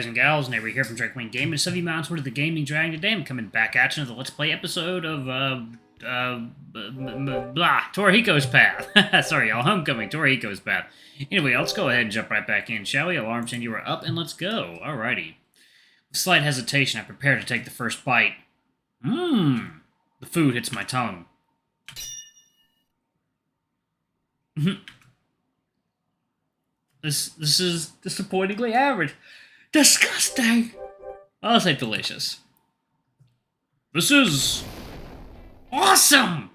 guys and gals, Neighbor here from Drake Wayne Gaming. 70 miles toward the Gaming Dragon today. I'm coming back at you with a Let's Play episode of, Torihiko's Path. Sorry, y'all, Homecoming, Torihiko's Path. Anyway, let's go ahead and jump right back in, shall we? Alarm saying you are up, and let's go. Alrighty. With slight hesitation, I prepare to take the first bite. The food hits my tongue. This is disappointingly average. Disgusting! I'll say delicious. This is awesome!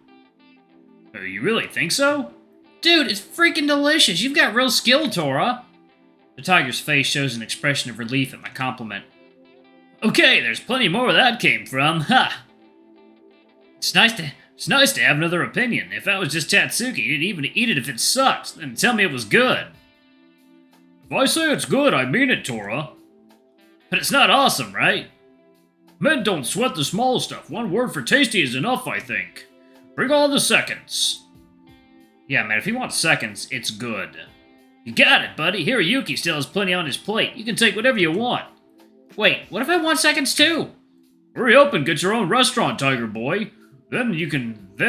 You really think so? Dude, it's freaking delicious. You've got real skill, Tora. The tiger's face shows an expression of relief at my compliment. Okay, there's plenty more where that came from. Ha! It's nice to have another opinion. If I was just Tatsuki, you'd even eat it if it sucks, then tell me it was good. If I say it's good, I mean it, Tora. But it's not awesome, right? Men don't sweat the small stuff. One word for tasty is enough, I think. Bring on the seconds. Yeah, man, if you want seconds, it's good. You got it, buddy. Hiroyuki still has plenty on his plate. You can take whatever you want. Wait, what if I want seconds too? Hurry up and get your own restaurant, Tiger Boy. Then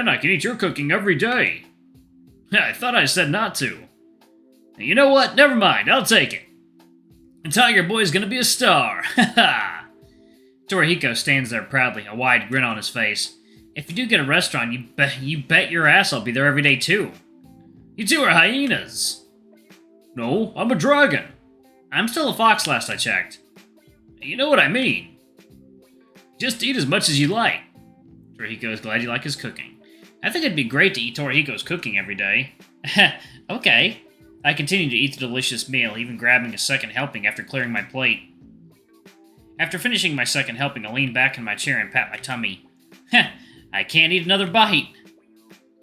I can eat your cooking every day. I thought I said not to. You know what? Never mind. I'll take it. And Tiger Boy's gonna be a star. Ha ha. Torihiko stands there proudly, a wide grin on his face. If you do get a restaurant, you bet your ass I'll be there every day too. You two are hyenas. No, I'm a dragon. I'm still a fox last I checked. You know what I mean. Just eat as much as you like. Torihiko is glad you like his cooking. I think it'd be great to eat Torihiko's cooking every day. Okay. I continue to eat the delicious meal, even grabbing a second helping after clearing my plate. After finishing my second helping, I lean back in my chair and pat my tummy. Heh, I can't eat another bite.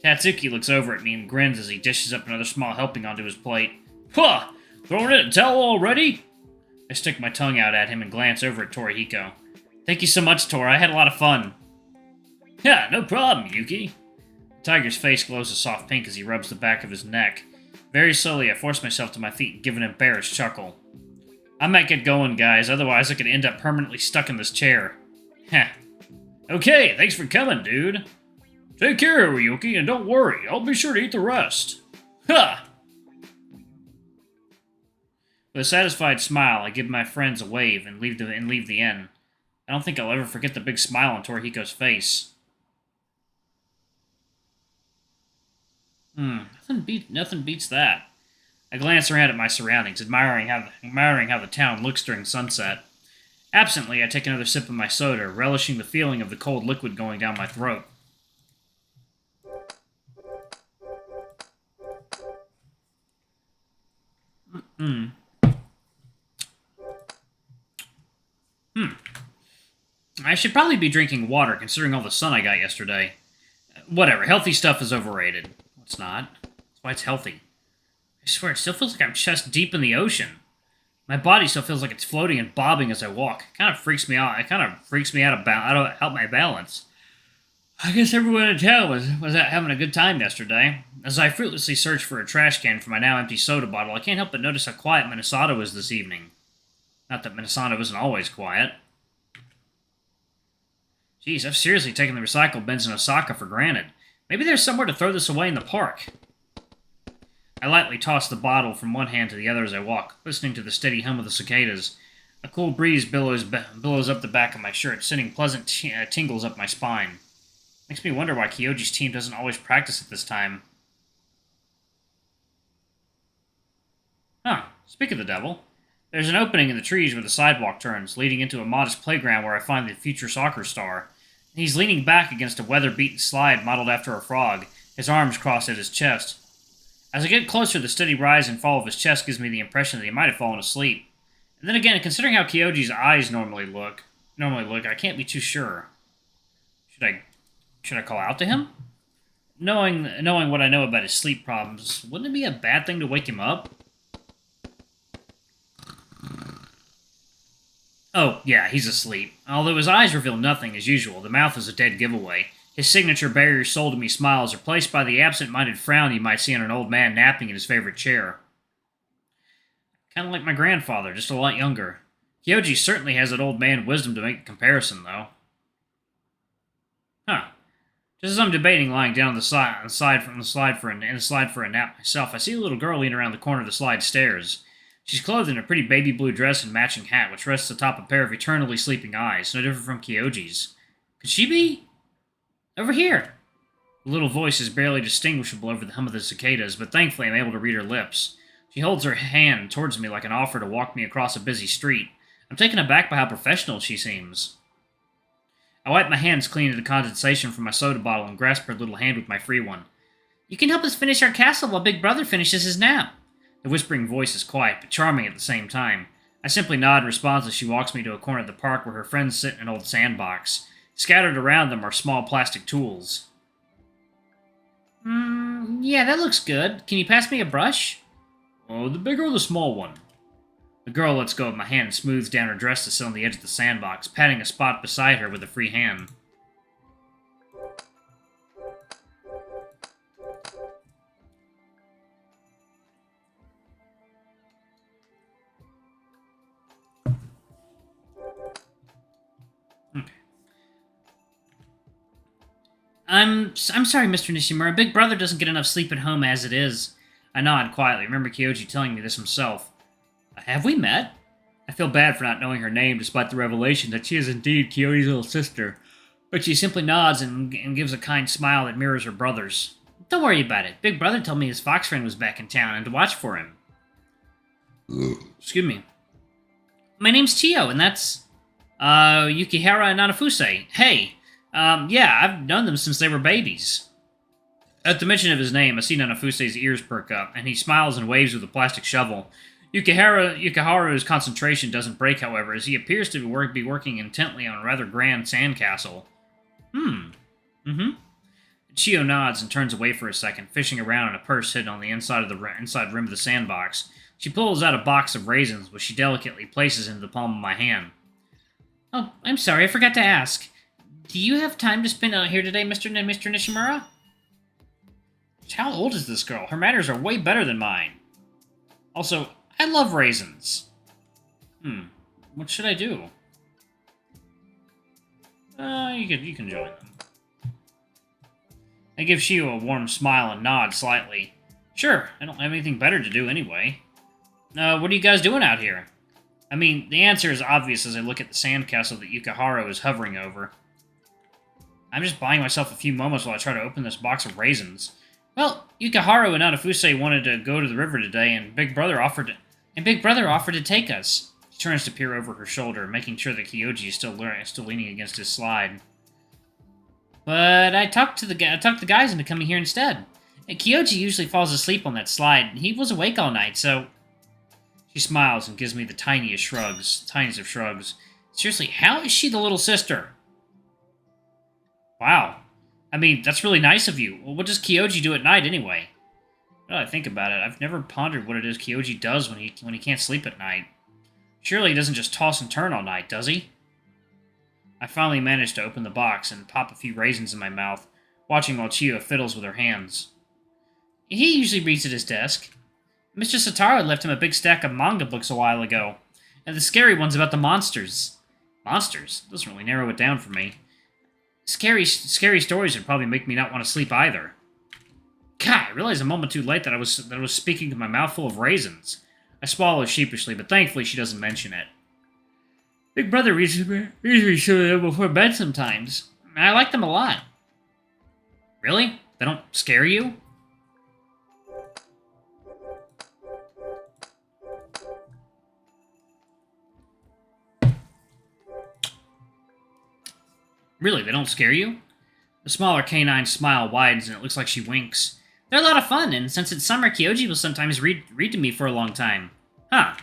Tatsuki looks over at me and grins as he dishes up another small helping onto his plate. Huh! Throwing in a towel already? I stick my tongue out at him and glance over at Torihiko. Thank you so much, Tora. I had a lot of fun. Yeah, no problem, Yuki. The tiger's face glows a soft pink as he rubs the back of his neck. Very slowly, I force myself to my feet and give an embarrassed chuckle. I might get going, guys, otherwise I could end up permanently stuck in this chair. Heh. Okay, thanks for coming, dude. Take care, Ryuki, and don't worry, I'll be sure to eat the rest. Ha! With a satisfied smile, I give my friends a wave and leave the inn. I don't think I'll ever forget the big smile on Torihiko's face. Nothing beats that. I glance around at my surroundings, admiring how the town looks during sunset. Absently, I take another sip of my soda, relishing the feeling of the cold liquid going down my throat. I should probably be drinking water, considering all the sun I got yesterday. Whatever, healthy stuff is overrated. It's not. That's why it's healthy. I swear, it still feels like I'm chest deep in the ocean. My body still feels like it's floating and bobbing as I walk. It kind of freaks me out. It kind of freaks me out of my balance. I guess everyone in town was out having a good time yesterday. As I fruitlessly search for a trash can for my now empty soda bottle, I can't help but notice how quiet Minnesota was this evening. Not that Minnesota isn't always quiet. Jeez, I've seriously taken the recycle bins in Osaka for granted. Maybe there's somewhere to throw this away in the park. I lightly toss the bottle from one hand to the other as I walk, listening to the steady hum of the cicadas. A cool breeze billows up the back of my shirt, sending pleasant tingles up my spine. Makes me wonder why Kyouji's team doesn't always practice at this time. Huh, speak of the devil. There's an opening in the trees where the sidewalk turns, leading into a modest playground where I find the future soccer star. He's leaning back against a weather-beaten slide modeled after a frog, his arms crossed at his chest. As I get closer, the steady rise and fall of his chest gives me the impression that he might have fallen asleep. And then again, considering how Kyouji's eyes normally look, I can't be too sure. Should I call out to him? Knowing what I know about his sleep problems, wouldn't it be a bad thing to wake him up? Oh, yeah, he's asleep. Although his eyes reveal nothing as usual, the mouth is a dead giveaway. His signature barrier soul to me smiles, replaced by the absent-minded frown you might see on an old man napping in his favorite chair. Kind of like my grandfather, just a lot younger. Kyouji certainly has that old man wisdom to make a comparison, though. Huh. Just as I'm debating lying down on the slide for a nap myself, I see a little girl lean around the corner of the slide stairs. She's clothed in a pretty baby blue dress and matching hat, which rests atop a pair of eternally sleeping eyes, no different from Kyouji's. Could she be? Over here. The little voice is barely distinguishable over the hum of the cicadas, but thankfully I'm able to read her lips. She holds her hand towards me like an offer to walk me across a busy street. I'm taken aback by how professional she seems. I wipe my hands clean of the condensation from my soda bottle and grasp her little hand with my free one. You can help us finish our castle while Big Brother finishes his nap. The whispering voice is quiet, but charming at the same time. I simply nod in response as she walks me to a corner of the park where her friends sit in an old sandbox. Scattered around them are small plastic tools. Yeah, that looks good. Can you pass me a brush? Oh, the big or the small one? The girl lets go of my hand and smooths down her dress to sit on the edge of the sandbox, patting a spot beside her with a free hand. I'm sorry, Mr. Nishimura. Big Brother doesn't get enough sleep at home as it is. I nod quietly. Remember Kyouji telling me this himself. Have we met? I feel bad for not knowing her name, despite the revelation that she is indeed Kyouji's little sister. But she simply nods and gives a kind smile that mirrors her brother's. Don't worry about it. Big Brother told me his fox friend was back in town and to watch for him. Excuse me. My name's Chiyo, and that's... Yukihara and Nanafuse. Hey, yeah, I've known them since they were babies. At the mention of his name, I see Nanafuse's ears perk up, and he smiles and waves with a plastic shovel. Yukiharu's concentration doesn't break, however, as he appears to be working intently on a rather grand sandcastle. Chiyo nods and turns away for a second, fishing around in a purse hidden on the inside rim of the sandbox. She pulls out a box of raisins, which she delicately places into the palm of my hand. Oh, I'm sorry, I forgot to ask. Do you have time to spend out here today, Mr. Nishimura? How old is this girl? Her manners are way better than mine. Also, I love raisins. What should I do? You can join them. I give Chiyo a warm smile and nod slightly. Sure, I don't have anything better to do anyway. What are you guys doing out here? I mean, the answer is obvious as I look at the sandcastle that Yukiharu is hovering over. I'm just buying myself a few moments while I try to open this box of raisins. Well, Yukiharu and Nanafuse wanted to go to the river today, and Big Brother offered to take us. She turns to peer over her shoulder, making sure that Kyouji is still leaning against his slide. But I talked the guys into coming here instead. Kyouji usually falls asleep on that slide, and he was awake all night, so... She smiles and gives me the tiniest of shrugs. Seriously, how is she the little sister? Wow. I mean, that's really nice of you. Well, what does Kyouji do at night, anyway? Now that I think about it, I've never pondered what it is Kyouji does when he can't sleep at night. Surely he doesn't just toss and turn all night, does he? I finally manage to open the box and pop a few raisins in my mouth, watching while Chiyo fiddles with her hands. He usually reads at his desk. Mr. Satoru left him a big stack of manga books a while ago, and the scary ones about the monsters. Monsters? Doesn't really narrow it down for me. Scary stories would probably make me not want to sleep either. God, I realized a moment too late that I was speaking to my mouth full of raisins. I swallow sheepishly, but thankfully she doesn't mention it. Big Brother reads me some of them before bed sometimes. I like them a lot. Really? They don't scare you? Really, they don't scare you? The smaller canine smile widens and it looks like she winks. They're a lot of fun, and since it's summer, Kyouji will sometimes read to me for a long time. Huh.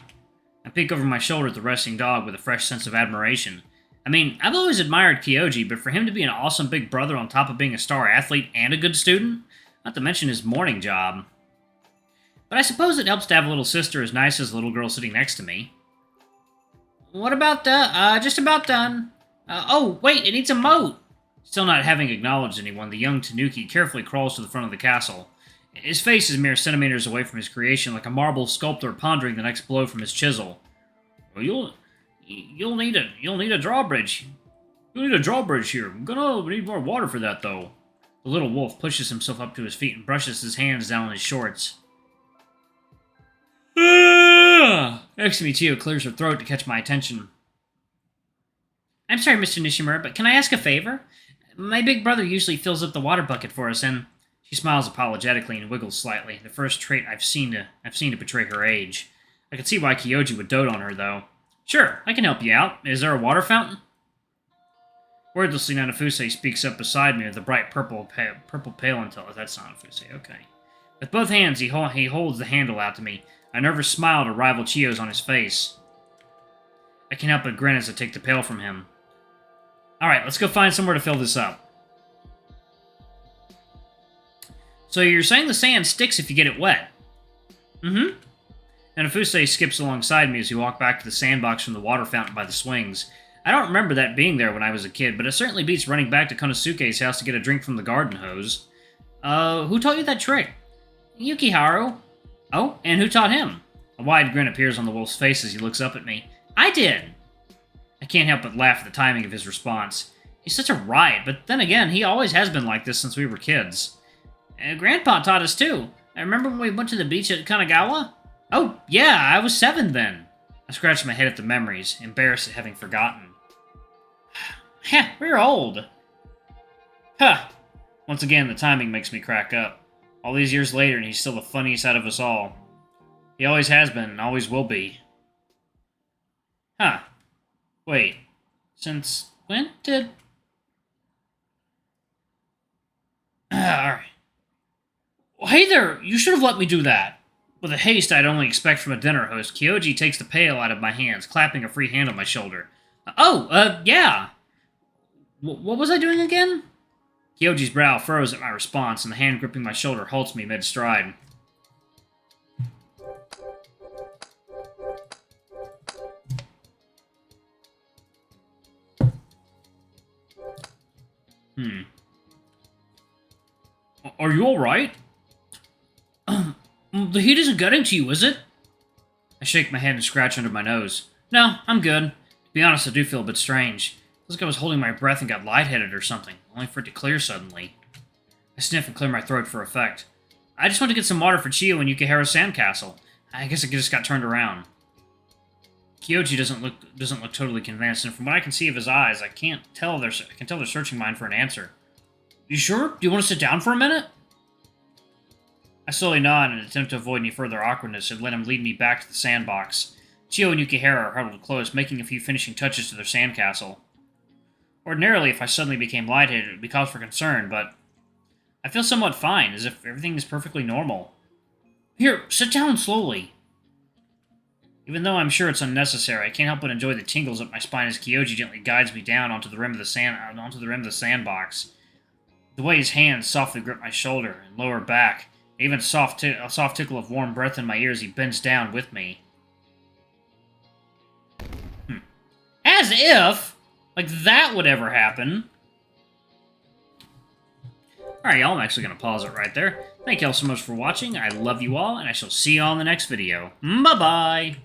I peek over my shoulder at the resting dog with a fresh sense of admiration. I mean, I've always admired Kyouji, but for him to be an awesome big brother on top of being a star athlete and a good student, not to mention his morning job. But I suppose it helps to have a little sister as nice as the little girl sitting next to me. What about, just about done. Oh, wait, it needs a moat! Still not having acknowledged anyone, the young Tanuki carefully crawls to the front of the castle. His face is mere centimeters away from his creation, like a marble sculptor pondering the next blow from his chisel. Well, You'll need a drawbridge. You'll need a drawbridge here. We need more water for that, though. The little wolf pushes himself up to his feet and brushes his hands down on his shorts. Next to me, Chiyo clears her throat to catch my attention. I'm sorry, Mr. Nishimura, but can I ask a favor? My big brother usually fills up the water bucket for us, and... She smiles apologetically and wiggles slightly, the first trait I've seen to betray her age. I can see why Kyouji would dote on her, though. Sure, I can help you out. Is there a water fountain? Wordlessly, Nanafuse speaks up beside me with a bright purple pail until... That's Nanafuse, okay. With both hands, he holds the handle out to me. A nervous smile to rival Chiyo's on his face. I can't help but grin as I take the pail from him. Alright, let's go find somewhere to fill this up. So you're saying the sand sticks if you get it wet? Mm-hmm. Nanafuse skips alongside me as we walk back to the sandbox from the water fountain by the swings. I don't remember that being there when I was a kid, but it certainly beats running back to Konosuke's house to get a drink from the garden hose. Who taught you that trick? Yukiharu. Oh, and who taught him? A wide grin appears on the wolf's face as he looks up at me. I did! I can't help but laugh at the timing of his response. He's such a riot, but then again, he always has been like this since we were kids. Grandpa taught us too. I remember when we went to the beach at Kanagawa? Oh, yeah, I was 7 then. I scratched my head at the memories, embarrassed at having forgotten. Heh, we're old. Huh. Once again, the timing makes me crack up. All these years later, and he's still the funniest out of us all. He always has been, and always will be. Huh. Wait. Since when did... Alright. Hey there! You should have let me do that! With a haste I'd only expect from a dinner host, Kyouji takes the pail out of my hands, clapping a free hand on my shoulder. Yeah! What was I doing again? Kyoji's brow furrows at my response, and the hand gripping my shoulder halts me mid-stride. Are you alright? The heat isn't getting to you, is it? I shake my head and scratch under my nose. No, I'm good. To be honest, I do feel a bit strange. Feels like I was holding my breath and got lightheaded or something, only for it to clear suddenly. I sniff and clear my throat for effect. I just want to get some water for Chiyo and Yukihara's sandcastle. I guess I just got turned around. Kyouji doesn't look totally convinced, and from what I can see of his eyes, I can tell they're searching mine for an answer. You sure? Do you want to sit down for a minute? I slowly nod in an attempt to avoid any further awkwardness and let him lead me back to the sandbox. Chiyo and Yukihara are huddled close, making a few finishing touches to their sandcastle. Ordinarily, if I suddenly became lightheaded, it would be cause for concern, but I feel somewhat fine, as if everything is perfectly normal. Here, sit down slowly. Even though I'm sure it's unnecessary, I can't help but enjoy the tingles up my spine as Kyouji gently guides me down onto the rim of the sandbox. The way his hands softly grip my shoulder and lower back, even a soft tickle of warm breath in my ears, he bends down with me. As if, like, that would ever happen. Alright, y'all, I'm actually going to pause it right there. Thank y'all so much for watching. I love you all, and I shall see y'all in the next video. Bye-bye!